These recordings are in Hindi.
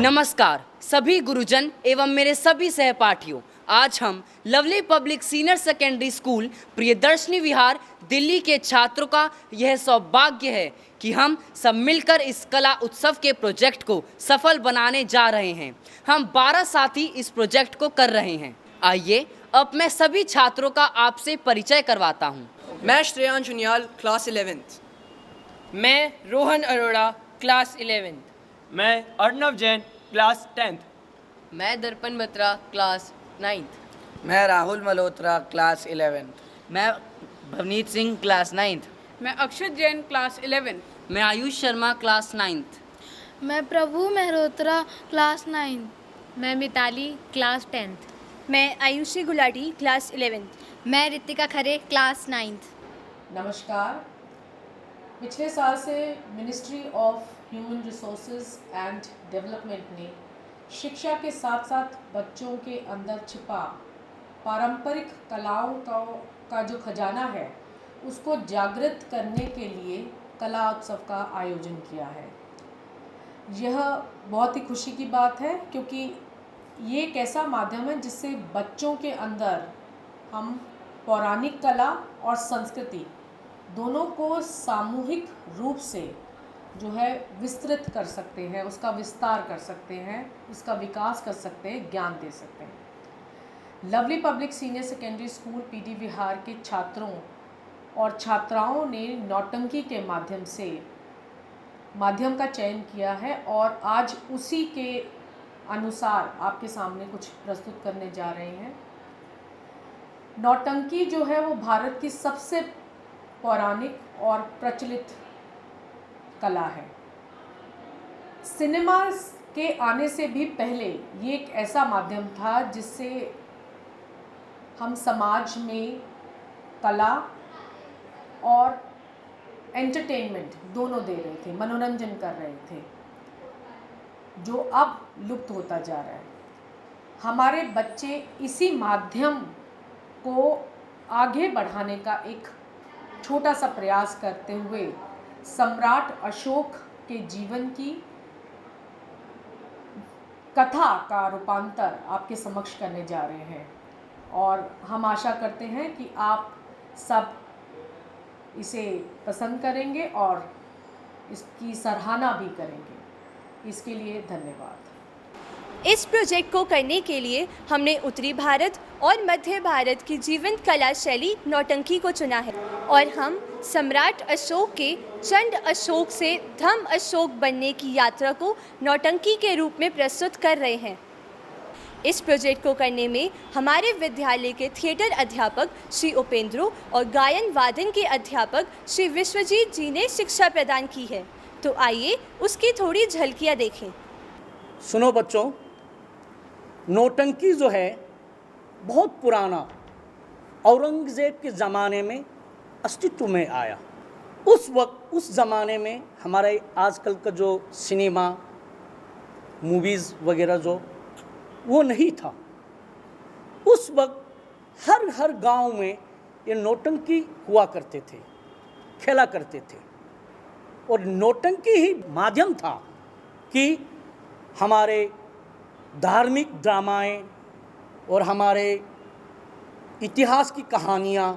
नमस्कार सभी गुरुजन एवं मेरे सभी सहपाठियों। आज हम Lovely Public Senior Secondary School Priyadarshini Vihar Delhi के छात्रों का यह सौभाग्य है कि हम सब मिलकर इस कला उत्सव के प्रोजेक्ट को सफल बनाने जा रहे हैं। हम 12 साथी इस प्रोजेक्ट को कर रहे हैं। आइए अब मैं सभी छात्रों का आपसे परिचय करवाता हूँ। मैं श्रेयांश उनियाल क्लास 11th। मैं रोहन अरोड़ा क्लास 11th। मैं अर्णव जैन क्लास 10th। मैं दर्पण बत्रा क्लास 9th। मैं राहुल मल्होत्रा क्लास 11th। मैं भवनीत सिंह क्लास 9th। मैं अक्षत जैन क्लास 11th। मैं आयुष शर्मा क्लास 9th। मैं प्रभु मेहरोत्रा क्लास 9th। मैं मिताली क्लास 10th। मैं आयुषी गुलाटी क्लास 11th। मैं रितिका खरे क्लास 9th। नमस्कार। पिछले साल से ministry of human resources and development ने शिक्षा के साथ साथ बच्चों के अंदर छिपा पारंपरिक कलाओं का जो खजाना है उसको जागृत करने के लिए कला उत्सव का आयोजन किया है। यह बहुत ही खुशी की बात है क्योंकि ये एक ऐसा माध्यम है जिससे बच्चों के अंदर हम पौराणिक कला और संस्कृति दोनों को सामूहिक रूप से जो है विस्तृत कर सकते हैं, उसका विस्तार कर सकते हैं, उसका विकास कर सकते हैं, ज्ञान दे सकते हैं। Lovely Public Senior Secondary School PD Vihar के छात्रों और छात्राओं ने नौटंकी के माध्यम का चयन किया है और आज उसी के अनुसार आपके सामने कुछ प्रस्तुत करने जा रहे हैं। नौटंकी जो है वो भारत की सबसे पौराणिक और प्रचलित कला है। सिनेमा के आने से भी पहले ये एक ऐसा माध्यम था जिससे हम समाज में कला और एंटरटेनमेंट दोनों दे रहे थे, मनोरंजन कर रहे थे, जो अब लुप्त होता जा रहा है। हमारे बच्चे इसी माध्यम को आगे बढ़ाने का एक छोटा सा प्रयास करते हुए सम्राट अशोक के जीवन की कथा का रूपांतर आपके समक्ष करने जा रहे हैं और हम आशा करते हैं कि आप सब इसे पसंद करेंगे और इसकी सराहना भी करेंगे। इसके लिए धन्यवाद। इस प्रोजेक्ट को करने के लिए हमने उत्तरी भारत और मध्य भारत की जीवंत कला शैली नौटंकी को चुना है और हम सम्राट अशोक के चंड अशोक से धम अशोक बनने की यात्रा को नौटंकी के रूप में प्रस्तुत कर रहे हैं। इस प्रोजेक्ट को करने में हमारे विद्यालय के थिएटर अध्यापक श्री उपेंद्रो और गायन वादन के अध्यापक श्री विश्वजीत जी ने शिक्षा प्रदान की है। तो आइए उसकी थोड़ी झलकियाँ देखें। सुनो बच्चों, नौटंकी जो है बहुत पुराना औरंगज़ेब के ज़माने में अस्तित्व में आया। उस ज़माने में हमारे आजकल का जो सिनेमा मूवीज़ वगैरह जो वो नहीं था। उस वक्त हर गांव में ये नौटंकी हुआ करते थे, खेला करते थे और नौटंकी ही माध्यम था कि हमारे धार्मिक ड्रामाएं और हमारे इतिहास की कहानियाँ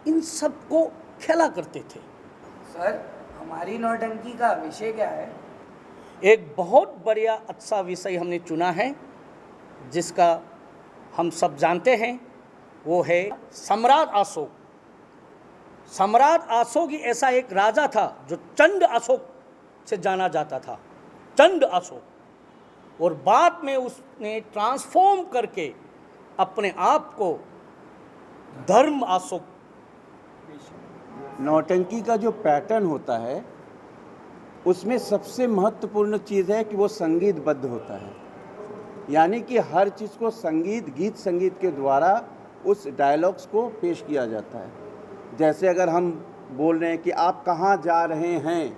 इन सब को खेला करते थे। सर, हमारी नौटंकी का विषय क्या है? एक बहुत बढ़िया अच्छा विषय हमने चुना है जिसका हम सब जानते हैं, वो है सम्राट अशोक। सम्राट अशोक ही ऐसा एक राजा था जो चंड अशोक से जाना जाता था, चंड अशोक, और बाद में उसने ट्रांसफॉर्म करके अपने आप को धर्म अशोक। नौटंकी का जो पैटर्न होता है उसमें सबसे महत्वपूर्ण चीज़ है कि वो संगीतबद्ध होता है, यानी कि हर चीज़ को गीत संगीत के द्वारा उस डायलॉग्स को पेश किया जाता है। जैसे अगर हम बोल रहे हैं कि आप कहाँ जा रहे हैं,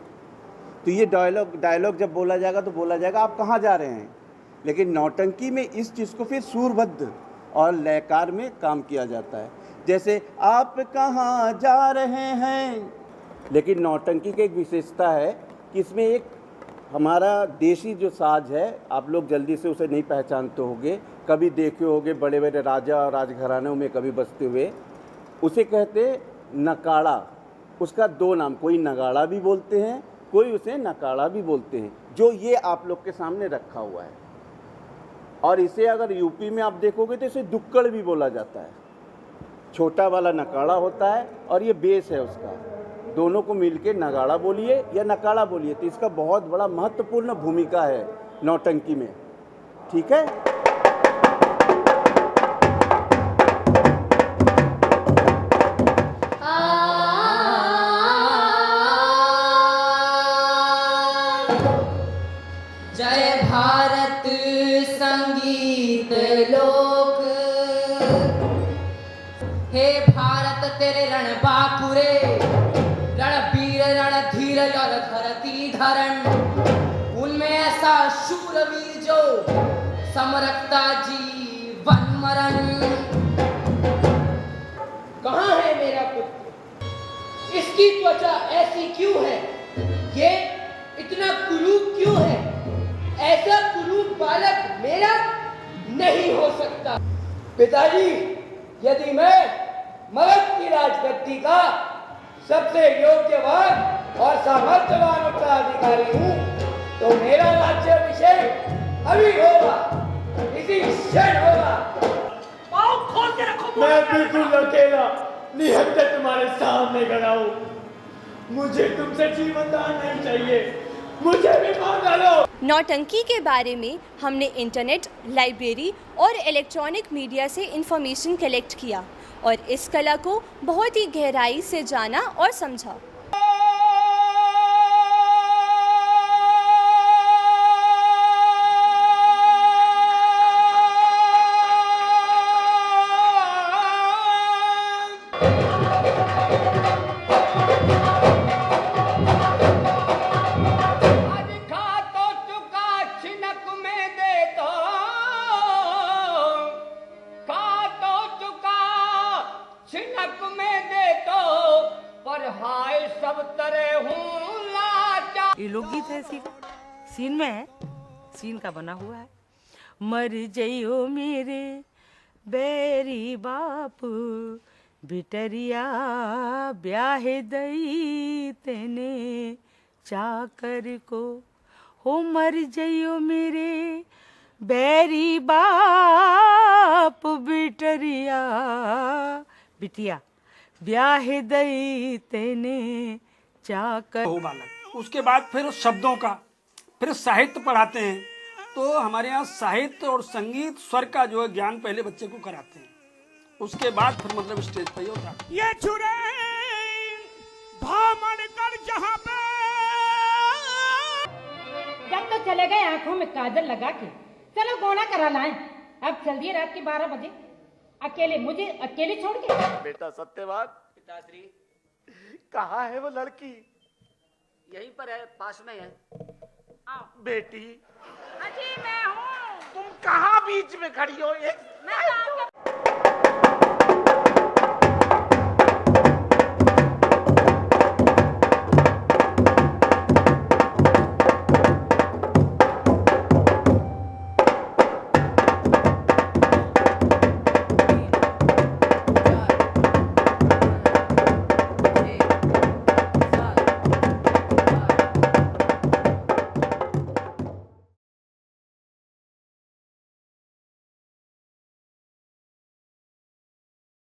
तो ये डायलॉग जब बोला जाएगा तो बोला जाएगा आप कहाँ जा रहे हैं। लेकिन नौटंकी में इस चीज़ को फिर सूरबद्ध और लयकार में काम किया जाता है। जैसे आप कहाँ जा रहे हैं, लेकिन नौटंकी की एक विशेषता है कि इसमें एक हमारा देशी जो साज है, आप लोग जल्दी से उसे नहीं पहचानते होंगे, कभी देखे होंगे बड़े बड़े राजा और राजघरानों में कभी बसते हुए, उसे कहते नकाड़ा। उसका दो नाम, कोई नगाड़ा भी बोलते हैं, कोई उसे नकाड़ा भी बोलते हैं, जो ये आप लोग के सामने रखा हुआ है। और इसे अगर यूपी में आप देखोगे तो इसे दुक्कड़ भी बोला जाता है। छोटा वाला नकाड़ा होता है और ये बेस है उसका, दोनों को मिलके नगाड़ा बोलिए या नकाड़ा बोलिए, तो इसका बहुत बड़ा महत्वपूर्ण भूमिका है नौटंकी में। ठीक है। जय भारत संगीत लोक, हे भारत तेरे रण बाकुरे, रणवीर रणधीर और धरती धरण, उनमें ऐसा शूरवीर जो समरखता जीवन मरण। कहाँ है मेरा पुत्र? इसकी त्वचा ऐसी क्यों है? ये इतना कुरूप क्यों है? ऐसा कुरूप बालक मेरा नहीं हो सकता। पिताजी, यदि मैं मगध की राजगद्दी का सबसे योग्यवान और सामर्थ्यवान उत्तराधिकारी हूँ, तो मेरा राज्याभिषेक अभी होगा, इसी क्षण होगा। पाँव खोल के रखो। मैं बिल्कुल अकेला निहत्थे तुम्हारे सामने खड़ा हूँ। मुझे तुमसे जीवन दान नहीं चाहिए, मुझे भी मार डालो। नौटंकी के बारे में हमने इंटरनेट, लाइब्रेरी और इलेक्ट्रॉनिक मीडिया से इंफॉर्मेशन कलेक्ट किया और इस कला को बहुत ही गहराई से जाना और समझा। ये लोकगीत है, सीन में है, सीन का बना हुआ है। मर जइयो मेरे बैरी बाप, बिटरिया ब्याहे दई तेने चाकर को। हो मर जइयो मेरे बैरी बाप, बिटरिया बिटिया ब्याहे दई तेने चाकर। हो बालक, उसके बाद फिर शब्दों का, फिर साहित्य पढ़ाते हैं। तो हमारे यहाँ साहित्य और संगीत, स्वर का जो है ज्ञान पहले बच्चे को कराते हैं, उसके बाद फिर मतलब स्टेज पे ही होता है। ये छुरे भामन कर जहाँ पे जब तो चले गए आंखों में काजल लगा के, चलो गोना करा लाएं। अब चल दिए रात के 12 बजे, अकेले मुझे अकेले छोड़ के। बेटा सत्यवान, पिताश्री कहाँ है वो लड़की? यहीं पर है, पास में है। बेटी अजी मैं हूँ। तुम कहाँ बीच में खड़ी हो? मैं